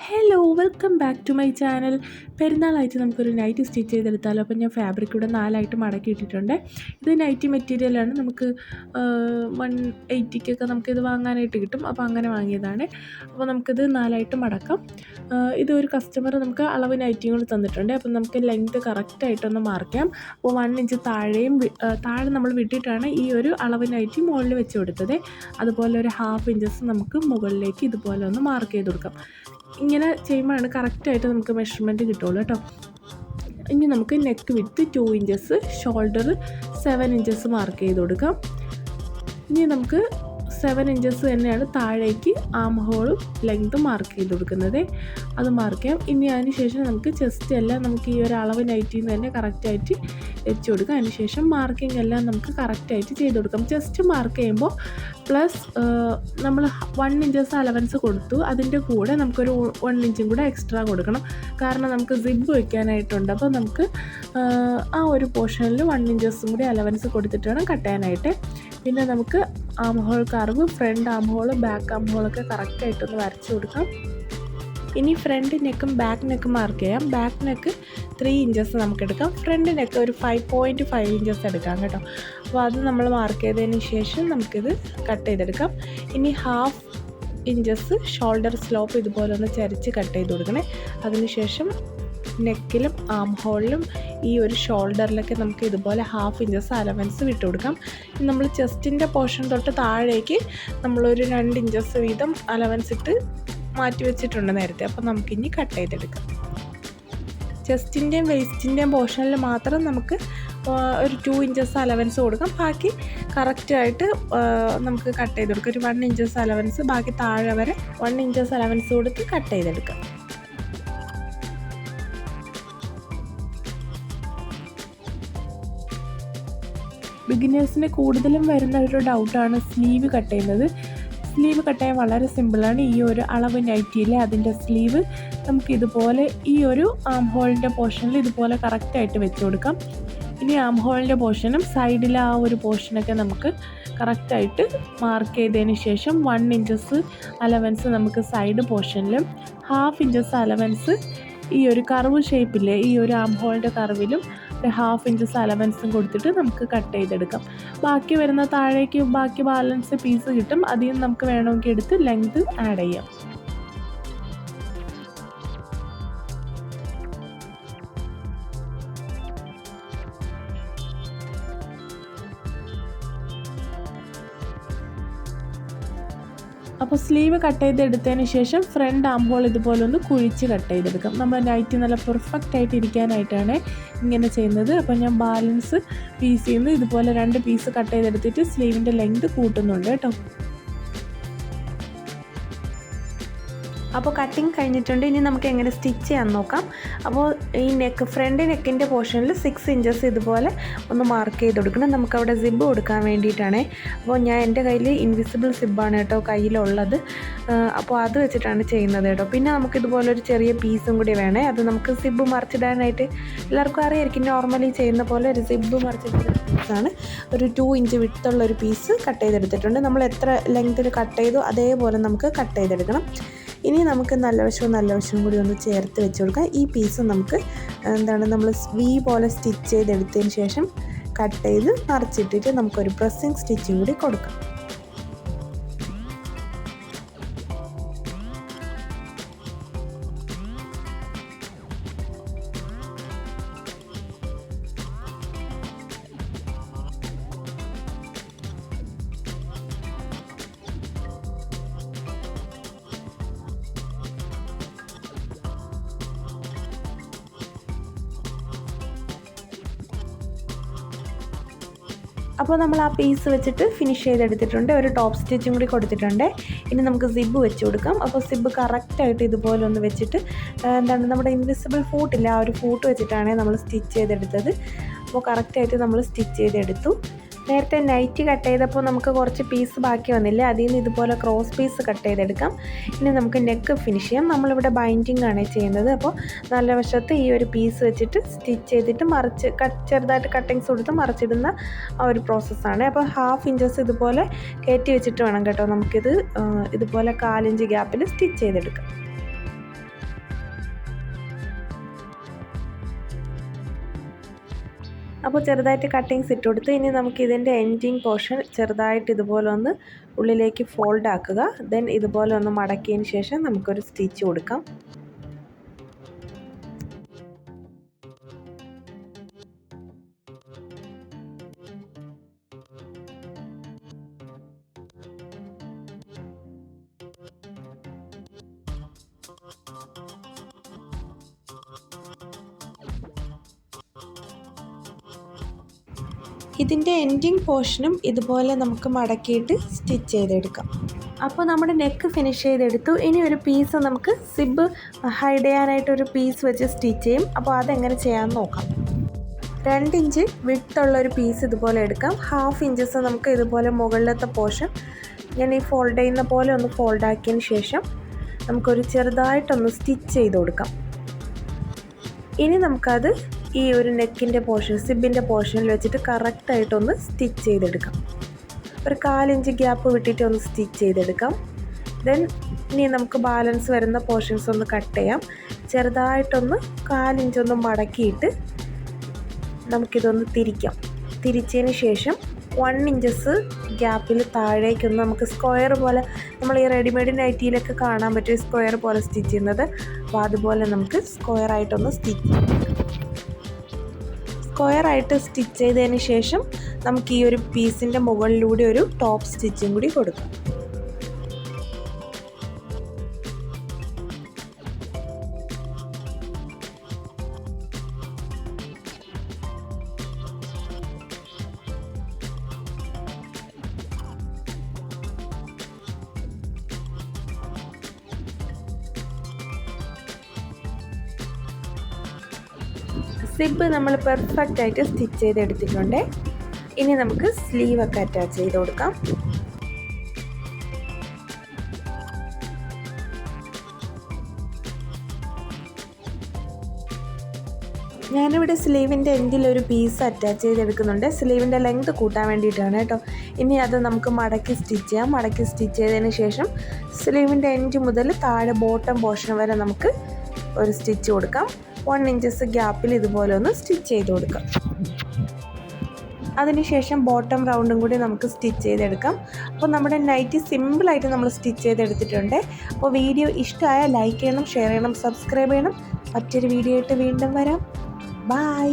Hello welcome back to my channel. പെരുന്നാളായിട്ട് നമുക്കൊരു nightie stitch ചെയ്തെടുത്താലോ. അപ്പോൾ ഞാൻ ഫാബ്രിക് ഇവിടെ 4 മടക്കി ഇട്ടിട്ടുണ്ട്. ഇത് നൈറ്റി മെറ്റീരിയലാണ്. നമുക്ക് 180 നമുക്കിത് വാങ്ങാനായിട്ട് കിട്ടും. അപ്പോൾ അങ്ങനെ വാങ്ങിയതാണ്. അപ്പോൾ നമുക്കിത് 4 മടക്കാം. ഇതൊരു കസ്റ്റമർ നമുക്ക് അളവ് നൈറ്റിയും കൂടി തന്നിട്ടുണ്ട്. അപ്പോൾ നമുക്ക് ലെങ്ത് കറക്റ്റായിട്ടൊന്ന് മാർക്ക് ചെയ്യാം. അപ്പോൾ 1 ഇഞ്ച് താഴെ നമ്മൾ വിട്ടിട്ടാണ് ഈ ഒരു അളവ് നൈറ്റി മുകളിൽ വെച്ച് കൊടുത്തത്. അതുപോലെ ഒരു 1/2 ഇഞ്ചസ് നമുക്ക് മുകളിലേക്ക് ഇതുപോലെ ഒന്ന് മാർക്ക് ചെയ്ത് കൊടുക്കാം. ഇങ്ങനെ ചെയ്യുമ്പോഴാണ് കറക്റ്റായിട്ട് നമുക്ക് മെഷർമെൻറ്റ് കിട്ടുള്ളൂ കേട്ടോ. ഇനി നമുക്ക് neck width 2 inches, shoulder 7 inches mark ചെയ്ത് കൊടുക്കാം. ഇനി നമുക്ക് 7 ഇഞ്ചസ് തന്നെയാണ് താഴേക്ക് ആം ഹോളും ലെങ്ത്തും മാർക്ക് ചെയ്ത് കൊടുക്കുന്നത്. അത് മാർക്ക് ചെയ്യാം. ഇനി അതിന് ശേഷം നമുക്ക് ചെസ്റ്റ് എല്ലാം നമുക്ക് ഈ ഒരു അളവ് നൈറ്റിൽ നിന്ന് തന്നെ കറക്റ്റായിട്ട് വെച്ച് കൊടുക്കാം. അതിന് ശേഷം മാർക്കിംഗ് എല്ലാം നമുക്ക് കറക്റ്റായിട്ട് ചെയ്ത് കൊടുക്കാം. ചെസ്റ്റ് മാർക്ക് ചെയ്യുമ്പോൾ പ്ലസ് നമ്മൾ 1 ഇഞ്ചസ് അലവൻസ് കൊടുത്തു, അതിൻ്റെ കൂടെ നമുക്കൊരു 1 ഇഞ്ചും കൂടെ എക്സ്ട്രാ കൊടുക്കണം. കാരണം നമുക്ക് സിബ് വയ്ക്കാനായിട്ടുണ്ട്. അപ്പോൾ നമുക്ക് ആ ഒരു പോർഷനിൽ 1 ഇഞ്ചസും കൂടി അലവൻസ് കൊടുത്തിട്ട് വേണം കട്ട് ചെയ്യാനായിട്ട്. പിന്നെ നമുക്ക് arm hole curve, front arm hole, back arm ഹോളൊക്കെ കറക്റ്റായിട്ടൊന്ന് വരച്ച് കൊടുക്കാം. ഇനി ഫ്രണ്ട് നെക്കും ബാക്ക് നെക്കും മാർക്ക് ചെയ്യാം. ബാക്ക് നെക്ക് 3 ഇഞ്ചസ് നമുക്ക് എടുക്കാം. ഫ്രണ്ട് നെക്ക് ഒരു 5.5 ഇഞ്ചസ് എടുക്കാം കേട്ടോ. അപ്പോൾ അത് നമ്മൾ മാർക്ക് ചെയ്തതിന് ശേഷം നമുക്കിത് കട്ട് ചെയ്തെടുക്കാം. ഇനി 1/2 ഇഞ്ചസ് ഷോൾഡർ സ്ലോപ്പ് ഇതുപോലെ ഒന്ന് ചരിച്ച് കട്ട് ചെയ്ത് കൊടുക്കണേ. അതിനുശേഷം നെക്കിലും ആം ഹോളിലും ഈ ഒരു ഷോൾഡറിലൊക്കെ നമുക്ക് ഇതുപോലെ 1/2 ഇഞ്ചസ് അലവൻസ് വിട്ട് കൊടുക്കാം. നമ്മൾ ചെസ്റ്റിൻ്റെ പോർഷൻ തൊട്ട് താഴേക്ക് നമ്മളൊരു 2 ഇഞ്ചസ് വീതം അലവൻസ് ഇട്ട് മാറ്റി വെച്ചിട്ടുണ്ട് നേരത്തെ. അപ്പോൾ നമുക്കിനി കട്ട് ചെയ്തെടുക്കാം. ചെസ്റ്റിൻ്റെയും വേസ്റ്റിൻ്റെയും പോർഷനിൽ മാത്രം നമുക്ക് ഒരു 2 ഇഞ്ചസ് അലവൻസ് കൊടുക്കാം. ബാക്കി കറക്റ്റായിട്ട് നമുക്ക് കട്ട് ചെയ്ത് കൊടുക്കാം. ഒരു 1 ഇഞ്ചസ് അലവൻസ്, ബാക്കി താഴെ വരെ 1 ഇഞ്ചസ് അലവൻസ് കൊടുത്ത് കട്ട് ചെയ്തെടുക്കാം. ബിഗിനേഴ്സിന് കൂടുതലും വരുന്ന ഒരു ഡൗട്ടാണ് സ്ലീവ് കട്ട് ചെയ്യുന്നത്. സ്ലീവ് കട്ട് ചെയ്യാൻ വളരെ സിമ്പിളാണ്. ഈ ഒരു അളവ് നൈറ്റിയിൽ അതിൻ്റെ സ്ലീവ് നമുക്ക് ഇതുപോലെ ഈ ഒരു ആം ഹോളിൻ്റെ പോർഷനിൽ ഇതുപോലെ കറക്റ്റായിട്ട് വെച്ച് കൊടുക്കാം. ഇനി ആം ഹോളിൻ്റെ പോർഷനും സൈഡിലെ ആ ഒരു പോർഷനൊക്കെ നമുക്ക് കറക്റ്റായിട്ട് മാർക്ക് ചെയ്തതിന് ശേഷം 1 ഇഞ്ചസ് അലവൻസ് നമുക്ക് സൈഡ് പോർഷനിലും 1/2 ഇഞ്ചസ് അലവൻസ് ഈ ഒരു കർവ് ഷേപ്പില്ലേ ഈ ഒരു ആം ഹോളിൻ്റെ കർവിലും 1/2 ഇഞ്ചസ് അലവൻസും കൊടുത്തിട്ട് നമുക്ക് കട്ട് ചെയ്തെടുക്കാം. ബാക്കി വരുന്ന താഴേക്ക് ബാക്കി ബാലൻസ് പീസ് കിട്ടും. അതിൽ നിന്ന് നമുക്ക് വേണമെങ്കിൽ എടുത്ത് ലെങ്ത് ആഡ് ചെയ്യാം. അപ്പോൾ സ്ലീവ് കട്ട് ചെയ്തെടുത്തതിന് ശേഷം ഫ്രണ്ട് ആം ഹോൾ ഇതുപോലെ ഒന്ന് കുഴിച്ച് കട്ട് ചെയ്തെടുക്കാം. നമ്മൾ നൈറ്റി നല്ല പെർഫെക്റ്റ് ആയിട്ട് ഇരിക്കാനായിട്ടാണ് ഇങ്ങനെ ചെയ്യുന്നത്. അപ്പോൾ ഞാൻ ബാലൻസ് പീസിൽ നിന്ന് ഇതുപോലെ 2 പീസ് കട്ട് ചെയ്തെടുത്തിട്ട് സ്ലീവിൻ്റെ ലെങ്ത് കൂട്ടുന്നുണ്ട് കേട്ടോ. അപ്പോൾ കട്ടിങ് കഴിഞ്ഞിട്ടുണ്ട്. ഇനി നമുക്ക് എങ്ങനെ സ്റ്റിച്ച് ചെയ്യാൻ നോക്കാം. അപ്പോൾ ഈ ഫ്രണ്ട് നെക്കിൻ്റെ പോർഷനിൽ 6 ഇഞ്ചസ് ഇതുപോലെ ഒന്ന് മാർക്ക് ചെയ്ത് കൊടുക്കണം. നമുക്കവിടെ സിബ് കൊടുക്കാൻ വേണ്ടിയിട്ടാണ്. അപ്പോൾ ഞാൻ എൻ്റെ കയ്യിൽ ഇൻവിസിബിൾ സിബാണ് കേട്ടോ കയ്യിലുള്ളത്. അപ്പോൾ അത് വെച്ചിട്ടാണ് ചെയ്യുന്നത് കേട്ടോ. പിന്നെ നമുക്കിതുപോലെ ഒരു ചെറിയ പീസും കൂടി വേണേ. അത് നമുക്ക് സിബ് മറിച്ചിടാനായിട്ട് എല്ലാവർക്കും അറിയായിരിക്കും. നോർമലി ചെയ്യുന്ന പോലെ ഒരു സിബ് മറിച്ചിടുന്ന പീസാണ്. ഒരു 2 ഇഞ്ച് വിട്ടുള്ളൊരു പീസ് കട്ട് ചെയ്തെടുത്തിട്ടുണ്ട്. നമ്മൾ എത്ര ലെങ്ത്തിൽ കട്ട് ചെയ്തോ അതേപോലെ നമുക്ക് കട്ട് ചെയ്തെടുക്കണം. ഇനി നമുക്ക് നല്ല വശവും കൂടി ഒന്ന് ചേർത്ത് വെച്ച് കൊടുക്കാം. ഈ പീസ് നമുക്ക് നമ്മൾ വി പോലെ സ്റ്റിച്ച് ചെയ്തെടുത്തതിന് ശേഷം കട്ട് ചെയ്ത് മറിച്ചിട്ടിട്ട് നമുക്കൊരു പ്രസ്സിങ് സ്റ്റിച്ചും കൂടി കൊടുക്കാം. അപ്പോൾ നമ്മൾ ആ പീസ് വെച്ചിട്ട് ഫിനിഷ് ചെയ്തെടുത്തിട്ടുണ്ട്. ഒരു ടോപ്പ് സ്റ്റിച്ചും കൂടി കൊടുത്തിട്ടുണ്ട്. ഇനി നമുക്ക് സിബ് വെച്ച് കൊടുക്കാം. അപ്പോൾ സിബ് കറക്റ്റായിട്ട് ഇതുപോലെ ഒന്ന് വെച്ചിട്ട് നമ്മുടെ ഇൻവിസിബിൾ ഫൂട്ടില്ല, ആ ഒരു ഫൂട്ട് വെച്ചിട്ടാണ് നമ്മൾ സ്റ്റിച്ച് ചെയ്തെടുത്തത്. അപ്പോൾ കറക്റ്റായിട്ട് നമ്മൾ സ്റ്റിച്ച് ചെയ്തെടുത്തു. നേരത്തെ നൈറ്റി കട്ട് ചെയ്തപ്പോൾ നമുക്ക് കുറച്ച് പീസ് ബാക്കി വന്നില്ല. അതിൽ നിന്ന് ഇതുപോലെ ക്രോസ് പീസ് കട്ട് ചെയ്തെടുക്കാം. ഇനി നമുക്ക് നെക്ക് ഫിനിഷ് ചെയ്യാം. നമ്മളിവിടെ ബൈൻഡിങ് ആണ് ചെയ്യുന്നത്. അപ്പോൾ നല്ല വശത്ത് ഈ ഒരു പീസ് വെച്ചിട്ട് സ്റ്റിച്ച് ചെയ്തിട്ട് ചെറുതായിട്ട് കട്ടിങ്സ് കൊടുത്ത് മറിച്ചിടുന്ന ആ ഒരു പ്രോസസ്സാണ്. അപ്പോൾ 1/2 ഇഞ്ചസ് ഇതുപോലെ കയറ്റി വെച്ചിട്ട് വേണം കേട്ടോ നമുക്കിത് ഇതുപോലെ 1/4 ഇഞ്ച് ഗ്യാപ്പിൽ സ്റ്റിച്ച് ചെയ്തെടുക്കാം. അപ്പോൾ ചെറുതായിട്ട് കട്ടിങ്സ് ഇട്ട് കൊടുത്ത് ഇനി നമുക്ക് ഇതിൻ്റെ എൻഡിങ് പോർഷൻ ചെറുതായിട്ട് ഇതുപോലെ ഒന്ന് ഉള്ളിലേക്ക് ഫോൾഡ് ആക്കുക. ദെൻ ഇതുപോലെ ഒന്ന് മടക്കിയതിന് ശേഷം നമുക്കൊരു സ്റ്റിച്ച് കൊടുക്കാം. ഇതിൻ്റെ എൻഡിങ് പോർഷനും ഇതുപോലെ നമുക്ക് മടക്കിയിട്ട് സ്റ്റിച്ച് ചെയ്തെടുക്കാം. അപ്പോൾ നമ്മുടെ നെക്ക് ഫിനിഷ് ചെയ്തെടുത്തു. ഇനി ഒരു പീസ് നമുക്ക് സിബ് ഹൈഡ് ചെയ്യാനായിട്ടൊരു പീസ് വെച്ച് സ്റ്റിച്ച് ചെയ്യും. അപ്പോൾ അതെങ്ങനെ ചെയ്യാമെന്ന് നോക്കാം. 2 ഇഞ്ച് വിഡ്ത്തുള്ളൊരു പീസ് ഇതുപോലെ എടുക്കാം. 1/2 ഇഞ്ചസ് നമുക്ക് ഇതുപോലെ മുകളിലത്തെ പോർഷൻ ഞാൻ ഈ ഫോൾഡ് ചെയ്യുന്ന പോലെ ഒന്ന് ഫോൾഡ് ആക്കിയതിന് ശേഷം നമുക്കൊരു ചെറുതായിട്ടൊന്ന് സ്റ്റിച്ച് ചെയ്ത് കൊടുക്കാം. ഇനി നമുക്കത് ഈ ഒരു നെക്കിൻ്റെ പോർഷൻ സിബിൻ്റെ പോർഷനിൽ വെച്ചിട്ട് കറക്റ്റായിട്ടൊന്ന് സ്റ്റിച്ച് ചെയ്തെടുക്കാം. ഒരു 1/4 ഇഞ്ച് ഗ്യാപ്പ് വിട്ടിട്ട് ഒന്ന് സ്റ്റിച്ച് ചെയ്തെടുക്കാം. ദെൻ ഇനി നമുക്ക് ബാലൻസ് വരുന്ന പോർഷൻസ് ഒന്ന് കട്ട് ചെയ്യാം. ചെറുതായിട്ടൊന്ന് 1/4 ഇഞ്ച് ഒന്ന് മടക്കിയിട്ട് നമുക്കിതൊന്ന് തിരിക്കാം. തിരിച്ചതിന് ശേഷം 1 ഇഞ്ചസ് ഗ്യാപ്പിൽ താഴേക്കൊന്ന് നമുക്ക് സ്ക്വയർ പോലെ നമ്മൾ ഈ റെഡിമെയ്ഡ് നൈറ്റിയിലൊക്കെ കാണാൻ പറ്റും സ്ക്വയർ പോലെ സ്റ്റിച്ച് ചെയ്യുന്നത്. അപ്പോൾ അതുപോലെ നമുക്ക് സ്ക്വയറായിട്ടൊന്ന് സ്റ്റിച്ച് ചെയ്യാം. സ്ക്വയറായിട്ട് സ്റ്റിച്ച് ചെയ്തതിന് ശേഷം നമുക്ക് ഈ ഒരു പീസിൻ്റെ മുകളിലൂടെ ഒരു ടോപ്പ് സ്റ്റിച്ചും കൂടി കൊടുക്കാം. സിബ് നമ്മൾ പെർഫെക്റ്റ് ആയിട്ട് സ്റ്റിച്ച് ചെയ്തെടുത്തിട്ടുണ്ട്. ഇനി നമുക്ക് സ്ലീവൊക്കെ അറ്റാച്ച് ചെയ്ത് കൊടുക്കാം. ഞാനിവിടെ സ്ലീവിൻ്റെ എൻഡിലൊരു പീസ് അറ്റാച്ച് ചെയ്തെടുക്കുന്നുണ്ട്. സ്ലീവിൻ്റെ ലെങ്ത് കൂട്ടാൻ വേണ്ടിയിട്ടാണ് കേട്ടോ. ഇനി അത് നമുക്ക് മടക്കി സ്റ്റിച്ച് ചെയ്യാം. മടക്കി സ്റ്റിച്ച് ചെയ്തതിന് ശേഷം സ്ലീവിൻ്റെ എൻഡ് മുതൽ താഴെ ബോട്ടം പോർഷൻ വരെ നമുക്ക് ഒരു സ്റ്റിച്ച് കൊടുക്കാം. 1 ഇഞ്ചസ് ഗ്യാപ്പിൽ ഇതുപോലെ ഒന്ന് സ്റ്റിച്ച് ചെയ്ത് കൊടുക്കാം. അതിനുശേഷം ബോട്ടം റൗണ്ടും കൂടി നമുക്ക് സ്റ്റിച്ച് ചെയ്തെടുക്കാം. അപ്പോൾ നമ്മുടെ നൈറ്റി സിമ്പിളായിട്ട് നമ്മൾ സ്റ്റിച്ച് ചെയ്തെടുത്തിട്ടുണ്ട്. അപ്പോൾ വീഡിയോ ഇഷ്ടമായ ലൈക്ക് ചെയ്യണം, ഷെയർ ചെയ്യണം, സബ്സ്ക്രൈബ് ചെയ്യണം. മറ്റൊരു വീഡിയോ ആയിട്ട് വീണ്ടും വരാം. ബൈ.